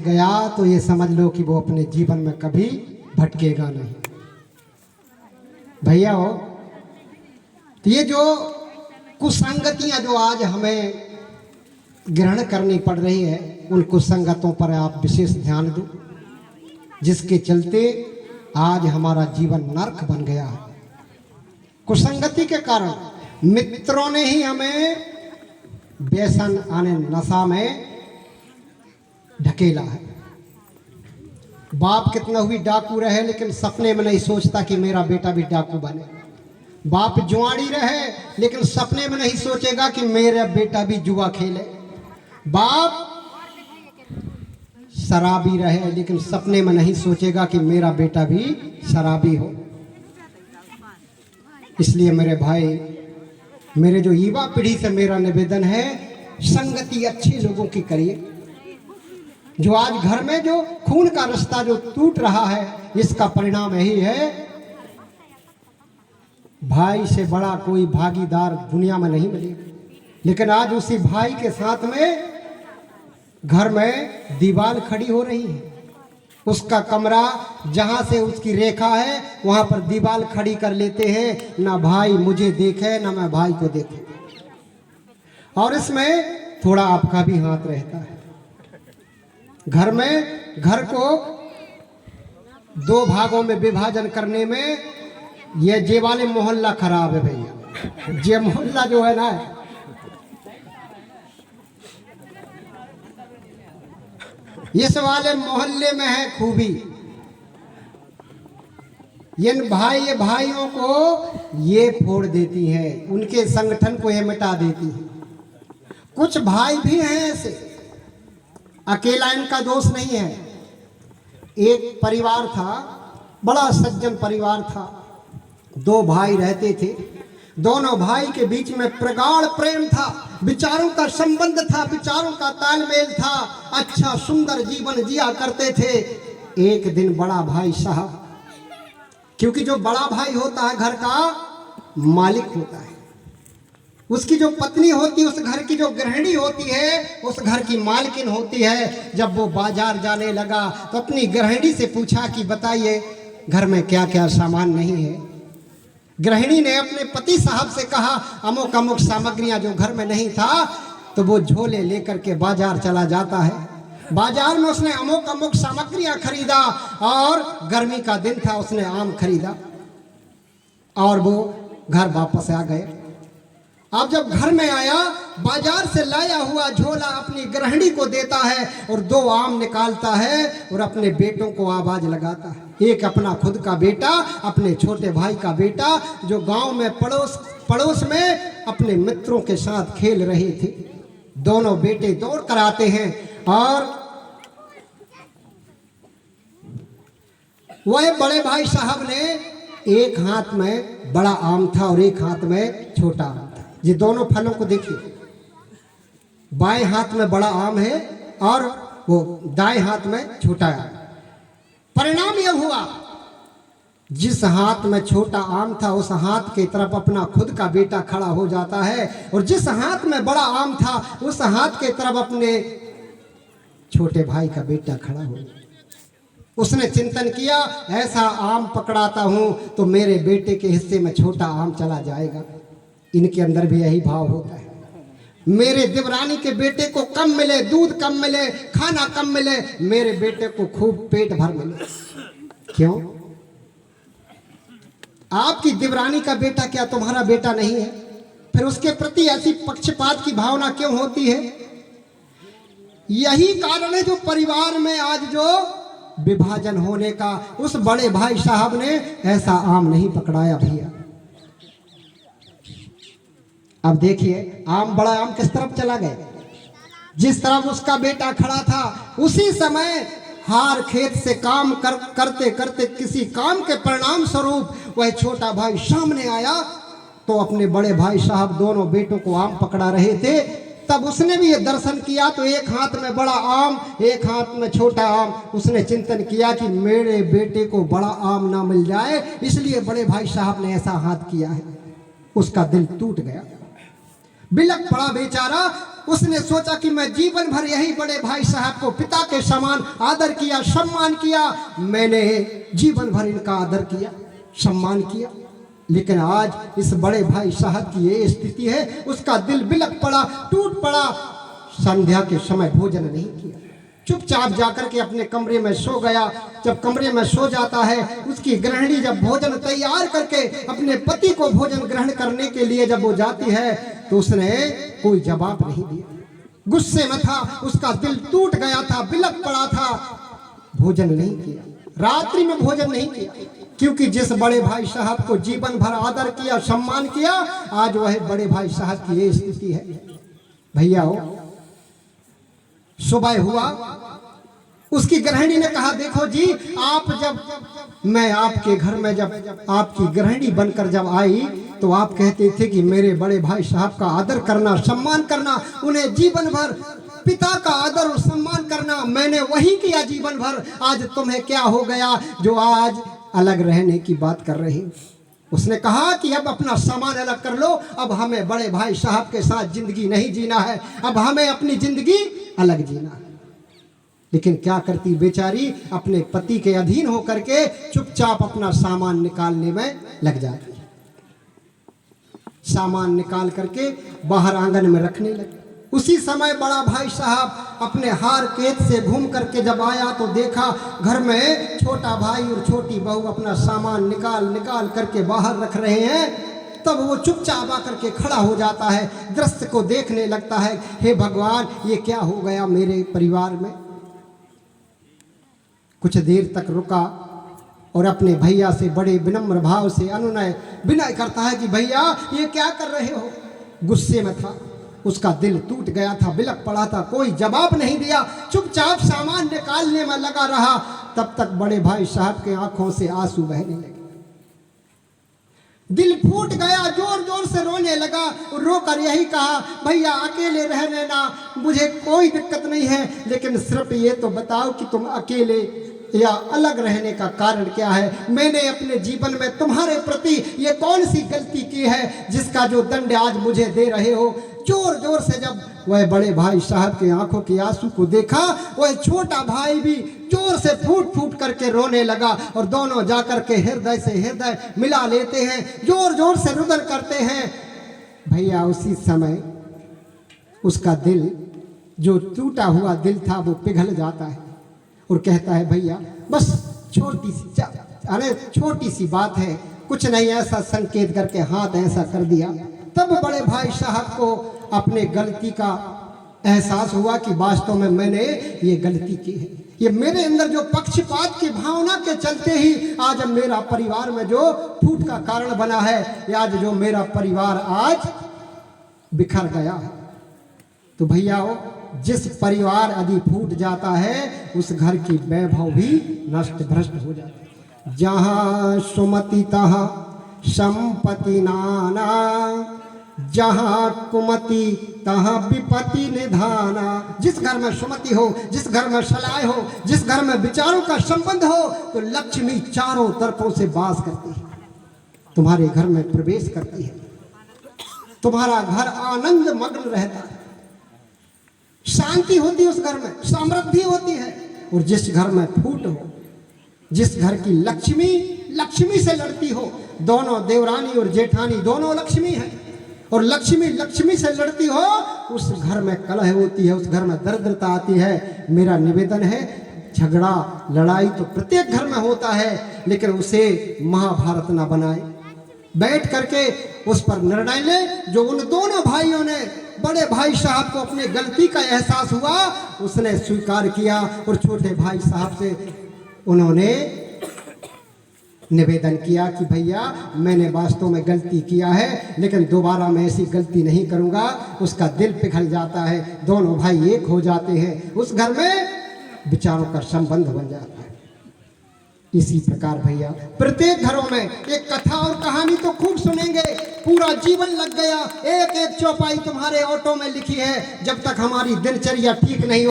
गया तो ये समझ लो कि वो अपने जीवन में कभी भटकेगा नहीं। भैया हो, तो ये जो कुसंगतियां जो आज हमें ग्रहण करनी पड़ रही है, उन कुसंगतों पर आप विशेष ध्यान दो, जिसके चलते आज हमारा जीवन नरक बन गया है। कुसंगति के कारण मित्रों ने ही हमें व्यसन आने नशा में ढकेला है। बाप कितना भी डाकू रहे, लेकिन सपने में नहीं सोचता कि मेरा बेटा भी डाकू बने। बाप जुआड़ी रहे, लेकिन सपने में नहीं सोचेगा कि मेरा बेटा भी जुआ खेले। बाप शराबी रहे, लेकिन सपने में नहीं सोचेगा कि मेरा बेटा भी शराबी हो। इसलिए मेरे भाई, मेरे जो युवा पीढ़ी से मेरा निवेदन है, संगति अच्छे लोगों की करिए। जो आज घर में जो खून का रिश्ता जो टूट रहा है, इसका परिणाम यही है, भाई से बड़ा कोई भागीदार दुनिया में नहीं मिलेगा। लेकिन आज उसी भाई के साथ में घर में दीवार खड़ी हो रही है। उसका कमरा जहां से उसकी रेखा है, वहां पर दीवार खड़ी कर लेते हैं। ना भाई मुझे देखे, ना मैं भाई को देखे। और इसमें थोड़ा आपका भी हाथ रहता है। घर में, घर को दो भागों में विभाजन करने में ये वाले मोहल्ला खराब है भैया। ये मोहल्ला जो है ना, इस वाले मोहल्ले में है खूबी। ये भाइयों को ये फोड़ देती है, उनके संगठन को ये मिटा देती है। कुछ भाई भी हैं ऐसे, अकेला इनका दोष नहीं है। एक परिवार था, बड़ा सज्जन परिवार था। दो भाई रहते थे। दोनों भाई के बीच में प्रगाढ़ प्रेम था, विचारों का संबंध था, विचारों का तालमेल था। अच्छा सुंदर जीवन जिया करते थे। एक दिन बड़ा भाई साहब, क्योंकि जो बड़ा भाई होता है घर का मालिक होता है, उसकी जो पत्नी होती है, उस घर की जो गृहिणी होती है, उस घर की मालकिन होती है। जब वो बाजार जाने लगा तो अपनी गृहिणी से पूछा कि बताइए घर में क्या क्या सामान नहीं है। गृहिणी ने अपने पति साहब से कहा अमुक अमुक सामग्रियां जो घर में नहीं था, तो वो झोले लेकर के बाजार चला जाता है। बाजार में उसने अमुक अमुक सामग्रियां खरीदा, और गर्मी का दिन था, उसने आम खरीदा और वो घर वापस आ गए। अब जब घर में आया, बाजार से लाया हुआ झोला अपनी गृहिणी को देता है और दो आम निकालता है और अपने बेटों को आवाज लगाता है। एक अपना खुद का बेटा, अपने छोटे भाई का बेटा, जो गांव में पड़ोस में अपने मित्रों के साथ खेल रहे थे। दोनों बेटे दौड़ कर आते हैं और वह बड़े भाई साहब ने, एक हाथ में बड़ा आम था और एक हाथ में छोटा आम था। ये दोनों फलों को देखिए, बाएं हाथ में बड़ा आम है और वो दाएं हाथ में छोटा आम। परिणाम यह हुआ, जिस हाथ में छोटा आम था उस हाथ की तरफ अपना खुद का बेटा खड़ा हो जाता है, और जिस हाथ में बड़ा आम था उस हाथ की तरफ अपने छोटे भाई का बेटा खड़ा हो। उसने चिंतन किया, ऐसा आम पकड़ाता हूं तो मेरे बेटे के हिस्से में छोटा आम चला जाएगा। इनके अंदर भी यही भाव होता है, मेरे देवरानी के बेटे को कम मिले, दूध कम मिले, खाना कम मिले, मेरे बेटे को खूब पेट भर मिले। क्यों? आपकी देवरानी का बेटा क्या तुम्हारा बेटा नहीं है? फिर उसके प्रति ऐसी पक्षपात की भावना क्यों होती है? यही कारण है जो परिवार में आज जो विभाजन होने का। उस बड़े भाई साहब ने ऐसा आम नहीं पकड़ाया भैया। अब देखिए, बड़ा आम किस तरफ चला गया? जिस तरफ उसका बेटा खड़ा था, उसी समय हार खेत से काम करते करते किसी काम के परिणाम स्वरूप वह छोटा भाई सामने आया, तो अपने बड़े भाई साहब दोनों बेटों को आम पकड़ा रहे थे। तब उसने भी ये दर्शन किया, तो एक हाथ में बड़ा आम, एक हाथ में छोटा आम। उसने चिंतन किया कि मेरे बेटे को बड़ा आम ना मिल जाए, इसलिए बड़े भाई साहब ने ऐसा हाथ किया है। उसका दिल टूट गया, बिलक पड़ा बेचारा। उसने सोचा कि मैं जीवन भर यही बड़े भाई साहब को पिता के समान आदर किया, सम्मान किया, मैंने जीवन भर इनका आदर किया, सम्मान किया, लेकिन आज इस बड़े भाई साहब की ये स्थिति है। उसका दिल बिलक पड़ा, टूट पड़ा। संध्या के समय भोजन नहीं किया, चुपचाप जाकर के अपने कमरे में सो गया। जब कमरे में सो जाता है, उसकी गृहिणी जब भोजन तैयार करके अपने पति को भोजन ग्रहण करने के लिए जब वो जाती है तो उसने कोई जवाब नहीं दिया। गुस्से में था, उसका दिल टूट गया था, बिलक पड़ा था, भोजन नहीं किया, रात्रि में भोजन नहीं किया, क्योंकि जिस बड़े भाई साहब को जीवन भर आदर किया, सम्मान किया, आज वह बड़े भाई साहब की ये स्थिति है। भैया हो, सुबह हुआ, उसकी गृहिणी ने कहा, देखो जी, आप जब मैं आपके घर में जब आपकी गृहिणी बनकर जब आई तो आप कहते थे कि मेरे बड़े भाई साहब का आदर करना, सम्मान करना, उन्हें जीवन भर पिता का आदर और सम्मान करना, मैंने वही किया जीवन भर। आज तुम्हें क्या हो गया जो आज अलग रहने की बात कर रही? उसने कहा कि अब अपना सामान अलग कर लो, अब हमें बड़े भाई साहब के साथ जिंदगी नहीं जीना है, अब हमें अपनी जिंदगी अलग जीना है। लेकिन क्या करती बेचारी, अपने पति के अधीन होकर के चुपचाप अपना सामान निकालने में लग जाती। सामान निकाल करके बाहर आंगन में रखने लगी। उसी समय बड़ा भाई साहब अपने हार खेत से घूम करके जब आया तो देखा घर में छोटा भाई और छोटी बहू अपना सामान निकाल करके बाहर रख रहे हैं। तब वो चुपचाप आकर के खड़ा हो जाता है, दृश्य को देखने लगता है, हे भगवान, ये क्या हो गया मेरे परिवार में। कुछ देर तक रुका और अपने भैया से बड़े विनम्र भाव से अनुनय विनय करता है कि भैया ये क्या कर रहे हो। गुस्से में था, उसका दिल टूट गया था, बिलक पड़ा था, कोई जवाब नहीं दिया, चुपचाप सामान निकालने में लगा रहा। तब तक बड़े भाई साहब के आंखों से आंसू बहने लगे, दिल फूट गया, जोर जोर से रोने लगा। रोकर यही कहा, भैया अकेले रह लेना, मुझे कोई दिक्कत नहीं है, लेकिन सिर्फ ये तो बताओ कि तुम अकेले या अलग रहने का कारण क्या है। मैंने अपने जीवन में तुम्हारे प्रति ये कौन सी गलती की है जिसका जो दंड आज मुझे दे रहे हो। जोर जोर से जब वह बड़े भाई साहब के आंखों के आंसू को देखा, वह छोटा भाई भी जोर से फूट फूट करके रोने लगा और दोनों जाकर के हृदय से हृदय मिला लेते हैं, जोर जोर से रुदन करते हैं। भैया उसी समय उसका दिल, जो टूटा हुआ दिल था, वो पिघल जाता है और कहता है, भैया बस छोटी सी बात है, कुछ नहीं, ऐसा संकेत करके हाथ ऐसा कर दिया। तब बड़े भाई साहब को अपने गलती का एहसास हुआ कि वास्तव में मैंने ये गलती की है। ये मेरे अंदर जो पक्षपात की भावना के चलते ही आज मेरा परिवार में जो फूट का कारण बना है, आज जो मेरा परिवार आज बिखर गया है। तो भैया जिस परिवार यदि फूट जाता है, उस घर की वैभव भी नष्ट भ्रष्ट हो जाता है। जहाँ सुमति तहाँ संपत्ति नाना, जहाँ कुमति तहाँ विपत्ति निधाना। जिस घर में सुमति हो, जिस घर में सलाह हो, जिस घर में विचारों का संबंध हो, तो लक्ष्मी चारों तरफों से वास करती है, तुम्हारे घर में प्रवेश करती है, तुम्हारा घर आनंद मग्न रहता है, शांति होती है उस घर में, समृद्धि होती है। और जिस घर में फूट हो, जिस घर की लक्ष्मी से लड़ती हो, दोनों देवरानी और जेठानी दोनों लक्ष्मी है, और लक्ष्मी से लड़ती हो, उस घर में कलह होती है, उस घर में दरिद्रता आती है। मेरा निवेदन है, झगड़ा लड़ाई तो प्रत्येक घर में होता है, लेकिन उसे महाभारत ना बनाए। बैठ करके उस पर निर्णय ले। जो उन दोनों भाइयों ने, बड़े भाई साहब को अपने गलती का एहसास हुआ, उसने स्वीकार किया और छोटे भाई साहब से उन्होंने निवेदन किया कि भैया मैंने वास्तव में गलती किया है, लेकिन दोबारा मैं ऐसी गलती नहीं करूंगा। उसका दिल पिघल जाता है, दोनों भाई एक हो जाते हैं, उस घर में विचारों का संबंध बन जाता है। इसी प्रकार भैया प्रत्येक घरों में एक कथा और कहानी तो खूब सुनेंगे, पूरा जीवन लग गया, एक एक चौपाई तुम्हारे ऑटो में लिखी है। जब तक हमारी दिनचर्या ठीक नहीं